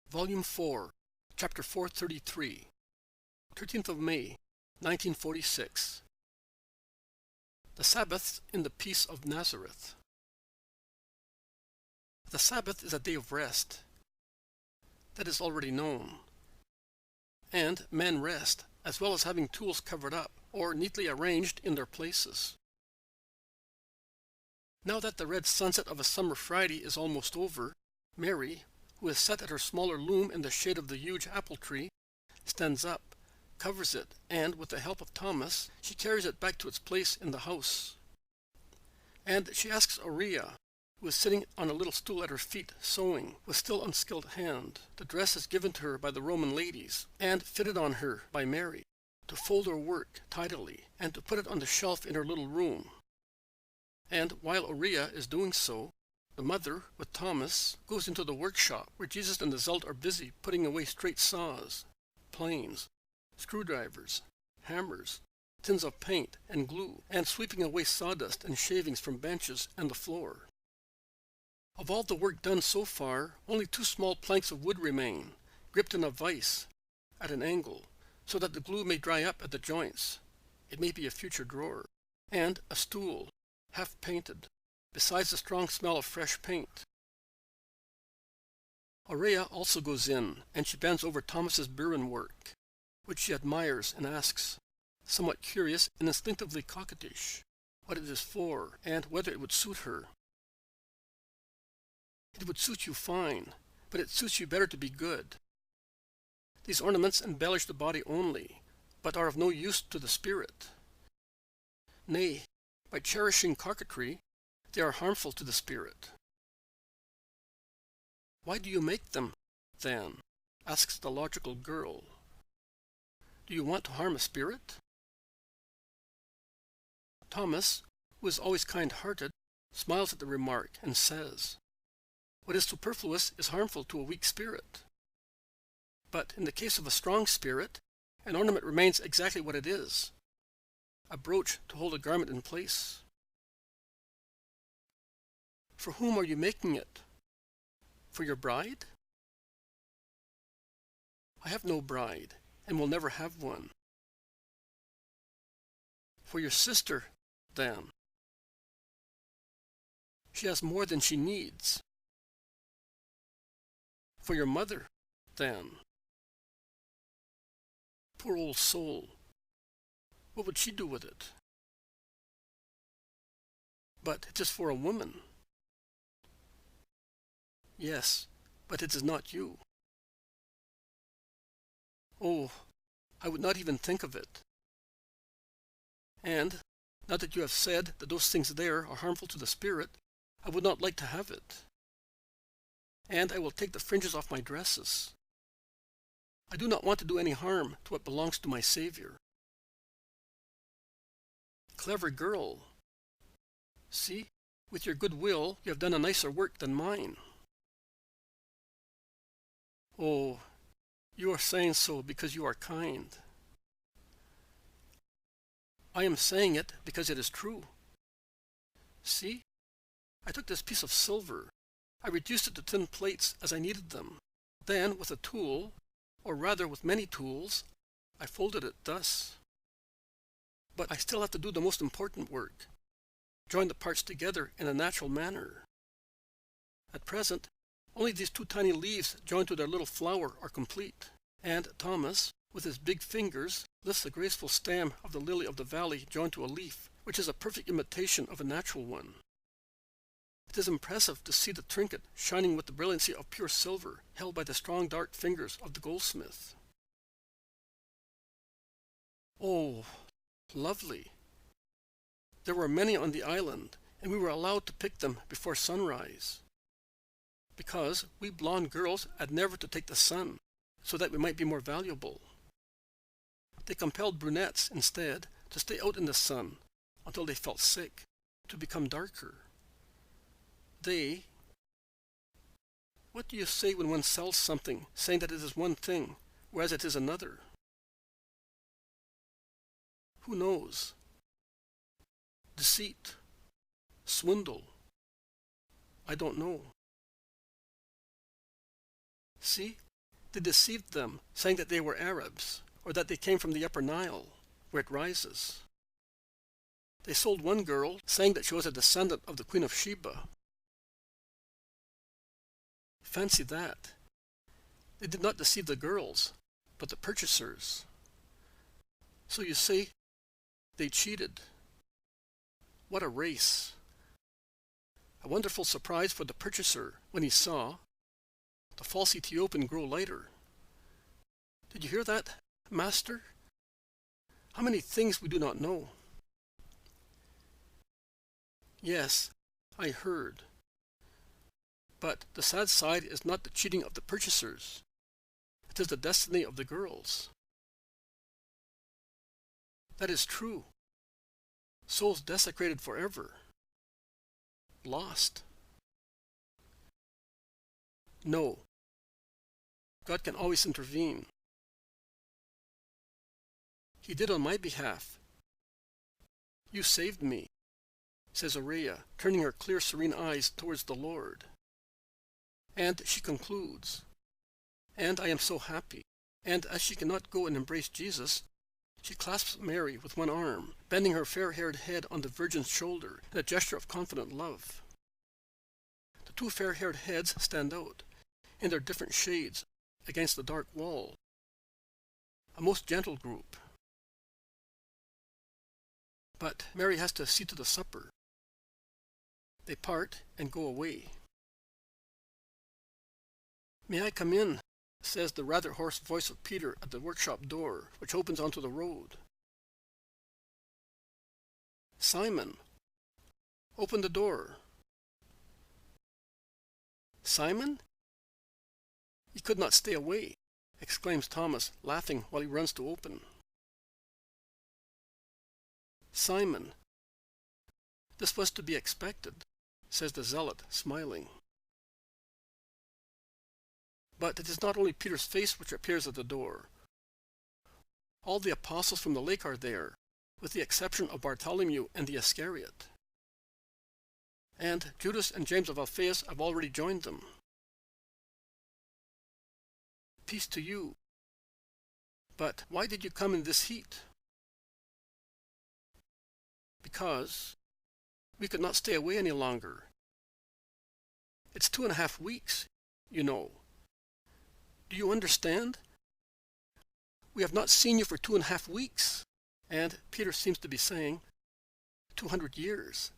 Volume 4, Chapter 433, 13th of May, 1946. The Sabbaths in the Peace of Nazareth. The Sabbath is a day of rest. That is already known. And men rest, as well as having tools covered up or neatly arranged in their places. Now that the red sunset of a summer Friday is almost over, Mary, who is set at her smaller loom in the shade of the huge apple tree, stands up, covers it, and, with the help of Thomas, she carries it back to its place in the house. And she asks Uriah, who is sitting on a little stool at her feet, sewing, with still unskilled hand. The dress is given to her by the Roman ladies, and fitted on her by Mary, to fold her work tidily, and to put it on the shelf in her little room. And while Uriah is doing so, the mother, with Thomas, goes into the workshop, where Jesus and the Zealot are busy putting away straight saws, planes, screwdrivers, hammers, tins of paint and glue, and sweeping away sawdust and shavings from benches and the floor. Of all the work done so far, only 2 small planks of wood remain, gripped in a vise, at an angle, so that the glue may dry up at the joints. It may be a future drawer. And a stool, half painted, besides the strong smell of fresh paint. Uriah also goes in, and she bends over Thomas's Burin work, which she admires and asks, somewhat curious and instinctively coquettish, what it is for, and whether it would suit her. It would suit you fine, but it suits you better to be good. These ornaments embellish the body only, but are of no use to the spirit. Nay, by cherishing coquetry, they are harmful to the spirit. Why do you make them, then? Asks the logical girl. Do you want to harm a spirit? Thomas, who is always kind-hearted, smiles at the remark and says, what is superfluous is harmful to a weak spirit. But in the case of a strong spirit, an ornament remains exactly what it is, a brooch to hold a garment in place. For whom are you making it? For your bride? I have no bride, and will never have one. For your sister, then. She has more than she needs. For your mother, then. Poor old soul. What would she do with it? But it is for a woman. Yes, but it is not you. Oh, I would not even think of it. And, now that you have said that those things there are harmful to the spirit, I would not like to have it. And I will take the fringes off my dresses. I do not want to do any harm to what belongs to my Savior. Clever girl. See, with your good will, you have done a nicer work than mine. Oh, you are saying so because you are kind. I am saying it because it is true. See, I took this piece of silver. I reduced it to tin plates as I needed them. Then, with a tool, or rather with many tools, I folded it thus. But I still have to do the most important work, join the parts together in a natural manner. At present, only these 2 tiny leaves joined to their little flower are complete, and Thomas, with his big fingers, lifts the graceful stem of the lily of the valley joined to a leaf, which is a perfect imitation of a natural one. It is impressive to see the trinket shining with the brilliancy of pure silver, held by the strong dark fingers of the goldsmith. Oh, lovely! There were many on the island, and we were allowed to pick them before sunrise, because we blonde girls had never to take the sun, so that we might be more valuable. They compelled brunettes, instead, to stay out in the sun until they felt sick, to become darker. What do you say when one sells something, saying that it is one thing, whereas it is another? Who knows? Deceit. Swindle. I don't know. See, They deceived them, saying that they were Arabs, or that they came from the upper Nile, where it rises. They sold one girl, saying that she was a descendant of the Queen of Sheba. Fancy that. They did not deceive the girls, but the purchasers. So you see, they cheated. What a race. A wonderful surprise for the purchaser when he saw the false Ethiopian grow lighter. Did you hear that, Master? How many things we do not know? Yes, I heard. But the sad side is not the cheating of the purchasers. It is the destiny of the girls. That is true. Souls desecrated forever. Lost. No. God can always intervene. He did on my behalf. You saved me, says Aurea, turning her clear, serene eyes towards the Lord. And she concludes, and I am so happy. And as she cannot go and embrace Jesus, she clasps Mary with one arm, bending her fair-haired head on the Virgin's shoulder in a gesture of confident love. The two fair-haired heads stand out, in their different shades, against the dark wall. A most gentle group. But Mary has to see to the supper. They part and go away. "May I come in?" says the rather hoarse voice of Peter at the workshop door, which opens onto the road. "Simon, open the door." "Simon? He could not stay away," exclaims Thomas, laughing while he runs to open. "Simon, this was to be expected," says the zealot, smiling. But it is not only Peter's face which appears at the door. All the apostles from the lake are there, with the exception of Bartholomew and the Iscariot. And Judas and James of Alphaeus have already joined them. "Peace to you. But why did you come in this heat?" "Because we could not stay away any longer. It's 2.5 weeks, you know. Do you understand? We have not seen you for 2.5 weeks. And Peter seems to be saying 200 years.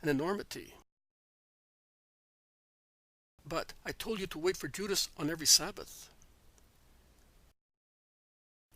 An enormity. But I told you to wait for Judas on every Sabbath."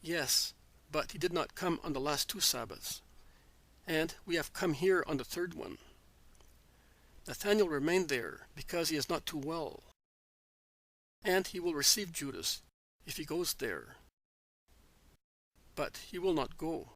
"Yes, but he did not come on the last 2 Sabbaths. And we have come here on the 3rd one. Nathanael remained there because he is not too well. And he will receive Judas if he goes there. But he will not go.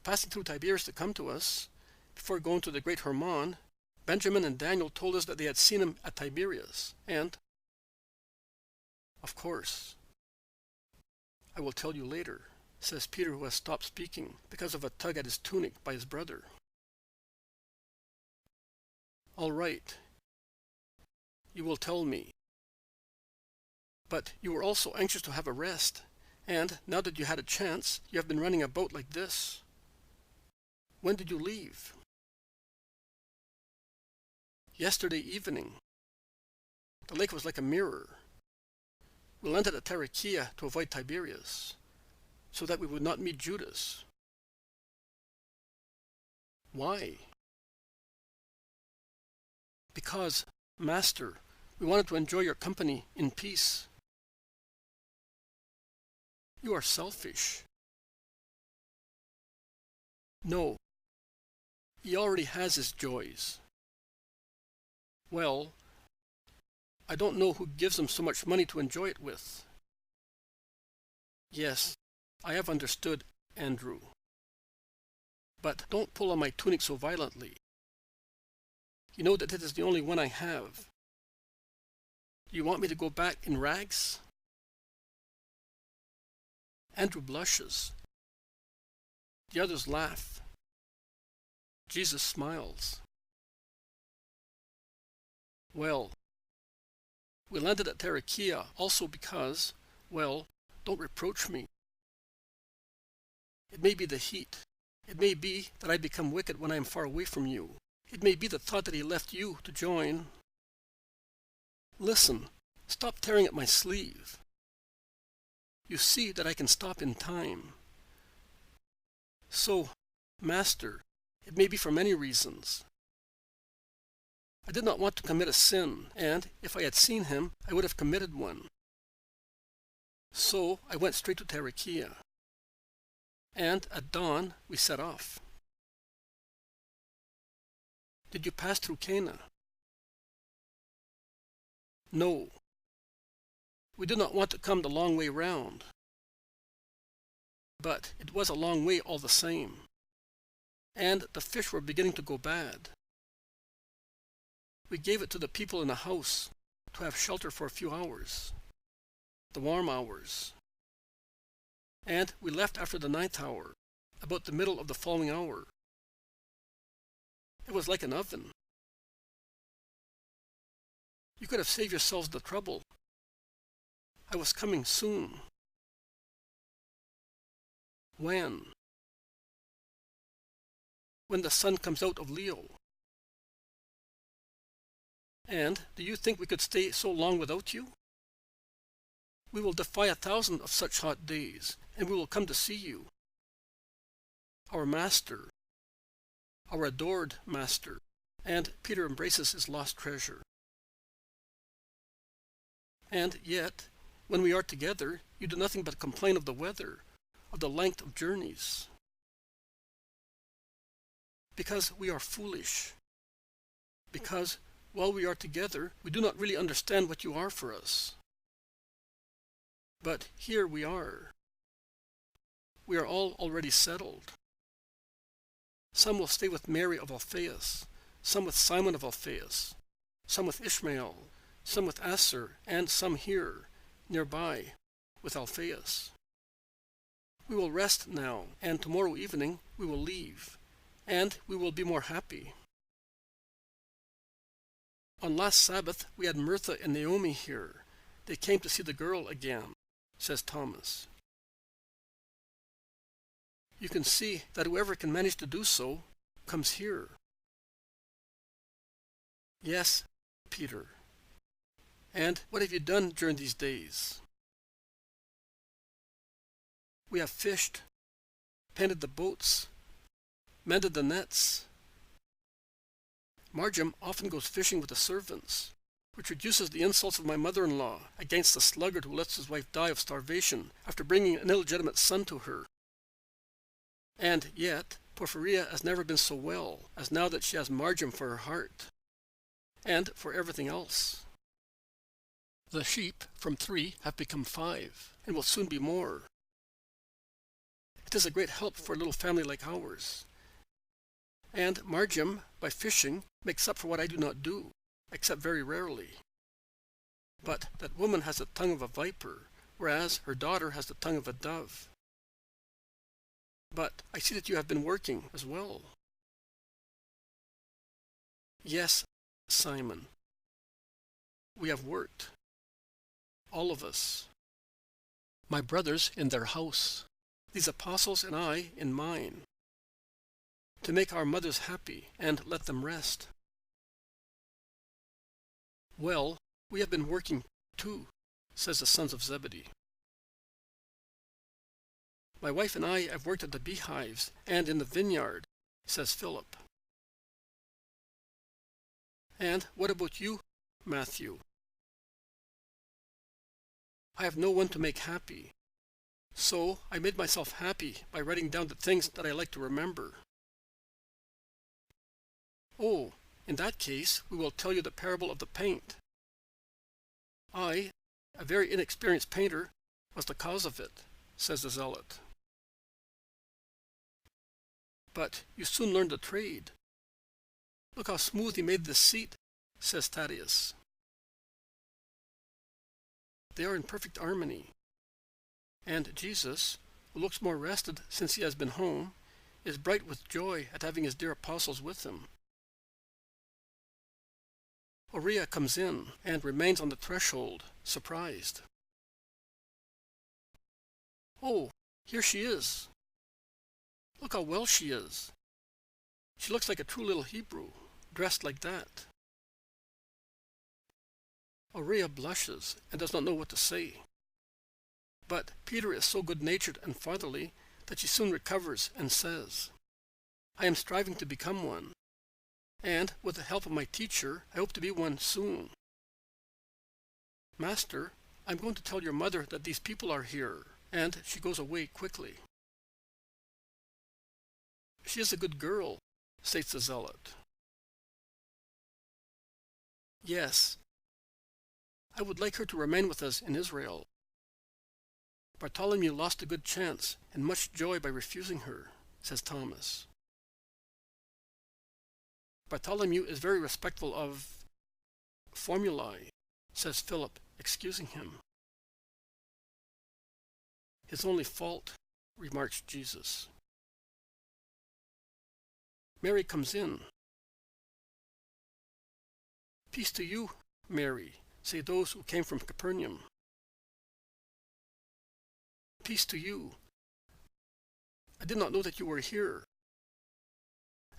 Passing through Tiberias to come to us, before going to the great Hermon, Benjamin and Daniel told us that they had seen him at Tiberias, and, of course, I will tell you later," says Peter, who has stopped speaking because of a tug at his tunic by his brother. "All right. You will tell me. But you were also anxious to have a rest, and now that you had a chance, you have been running about like this. When did you leave?" "Yesterday evening. The lake was like a mirror. We landed at Tarichaea to avoid Tiberias, so that we would not meet Judas." "Why?" "Because, Master, we wanted to enjoy your company in peace." "You are selfish." "No. He already has his joys." "Well, I don't know who gives him so much money to enjoy it with." "Yes, I have understood, Andrew. But don't pull on my tunic so violently. You know that it is the only one I have. Do you want me to go back in rags?" Andrew blushes. The others laugh. Jesus smiles. "Well, We landed at Tarichaea also because, well, don't reproach me. It may be the heat. It may be that I become wicked when I am far away from you. It may be the thought that he left you to join. Listen, stop tearing at my sleeve. You see that I can stop in time. So, Master, it may be for many reasons. I did not want to commit a sin, and if I had seen him, I would have committed one. So I went straight to Tarichaea. And at dawn we set off. Did you pass through Cana? No. We did not want to come the long way round. But it was a long way all the same. And the fish were beginning to go bad. We gave it to the people in the house to have shelter for a few hours, the warm hours. And we left after the 9th hour, about the middle of the following hour. It was like an oven. You could have saved yourselves the trouble. I was coming soon. When? When the sun comes out of Leo. And do you think we could stay so long without you? We will defy 1,000 of such hot days, and we will come to see you. Our Master, our adored Master, and Peter embraces his lost treasure. And yet, when we are together, you do nothing but complain of the weather, of the length of journeys. Because we are foolish. Because, while we are together, we do not really understand what you are for us. But here we are. We are all already settled. Some will stay with Mary of Alphaeus, some with Simon of Alphaeus, some with Ishmael, some with Aser, and some here, nearby, with Alphaeus. We will rest now, and tomorrow evening we will leave, and we will be more happy. On last Sabbath we had Martha and Naomi here. They came to see the girl again, says Thomas. You can see that whoever can manage to do so comes here. Yes, Peter. And what have you done during these days? We have fished, painted the boats, mended the nets. Marjam often goes fishing with the servants, which reduces the insults of my mother-in-law against the sluggard who lets his wife die of starvation after bringing an illegitimate son to her. And yet, Porphyria has never been so well as now that she has Marjam for her heart, and for everything else. The sheep from 3 have become 5, and will soon be more. It is a great help for a little family like ours. And Marjam, by fishing, makes up for what I do not do, except very rarely. But that woman has the tongue of a viper, whereas her daughter has the tongue of a dove. But I see that you have been working as well. Yes, Simon. We have worked. All of us. My brothers in their house, these apostles and I in mine, to make our mothers happy and let them rest. Well, we have been working too, says the sons of Zebedee. My wife and I have worked at the beehives and in the vineyard, says Philip. And what about you, Matthew? I have no one to make happy, so I made myself happy by writing down the things that I like to remember. Oh, in that case, we will tell you the parable of the paint. I, a very inexperienced painter, was the cause of it, says the zealot. But you soon learned the trade. Look how smooth he made this seat, says Thaddeus. They are in perfect harmony. And Jesus, who looks more rested since he has been home, is bright with joy at having his dear apostles with him. Oriah comes in and remains on the threshold, surprised. Oh, here she is. Look how well she is. She looks like a true little Hebrew, dressed like that. Oriah blushes and does not know what to say. But Peter is so good-natured and fatherly that she soon recovers and says, I am striving to become one, and with the help of my teacher, I hope to be one soon. Master, I'm going to tell your mother that these people are here, and she goes away quickly. She is a good girl, states the zealot. Yes, I would like her to remain with us in Israel. Bartholomew lost a good chance and much joy by refusing her, says Thomas. Bartholomew is very respectful of formulae, says Philip, excusing him. His only fault, remarks Jesus. Mary comes in. Peace to you, Mary, say those who came from Capernaum. Peace to you. I did not know that you were here.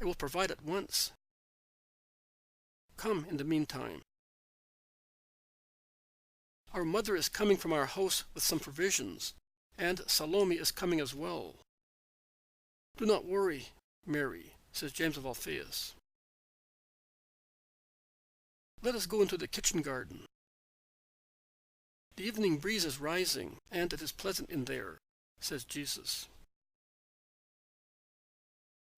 I will provide at once. Come in the meantime. Our mother is coming from our house with some provisions, and Salome is coming as well. Do not worry, Mary, says James of Alphaeus. Let us go into the kitchen garden. The evening breeze is rising, and it is pleasant in there, says Jesus.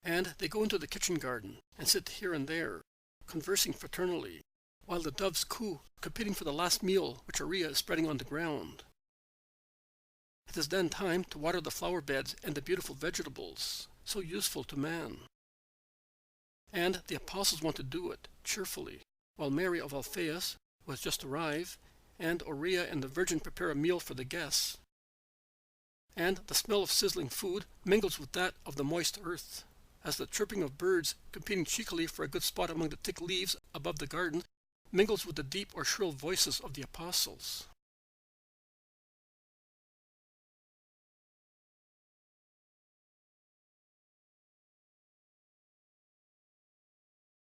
And they go into the kitchen garden and sit here and there, conversing fraternally, while the doves coo, competing for the last meal which Oriah is spreading on the ground. It is then time to water the flower beds and the beautiful vegetables, so useful to man. And the apostles want to do it cheerfully, while Mary of Alphaeus, who has just arrived, and Oriah and the Virgin prepare a meal for the guests. And the smell of sizzling food mingles with that of the moist earth, as the chirping of birds competing cheekily for a good spot among the thick leaves above the garden mingles with the deep or shrill voices of the apostles.